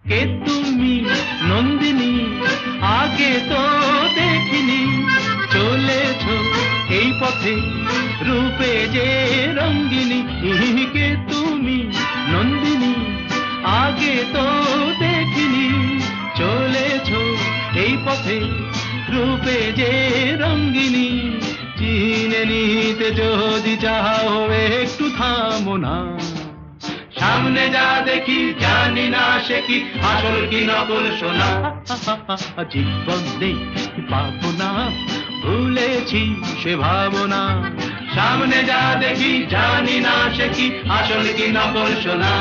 কে তুমি নন্দিনী, আগে তো দেখিনি, চলেছো এই পথে রূপে যে রঙ্গিনী। কে তুমি নন্দিনী, আগে তো দেখিনি, চলেছো এই পথে রূপে যে রঙ্গিনী। চিনে নিতে যদি চাও একটু থামো না, সামনে যা দেখি জানি না সে কি আসল কি নকল সোনা। জীবনে পাবো না, ভুলেছি সে ভাবনা, সামনে যা দেখি জানি না সে কি আসল কি নকল সোনা।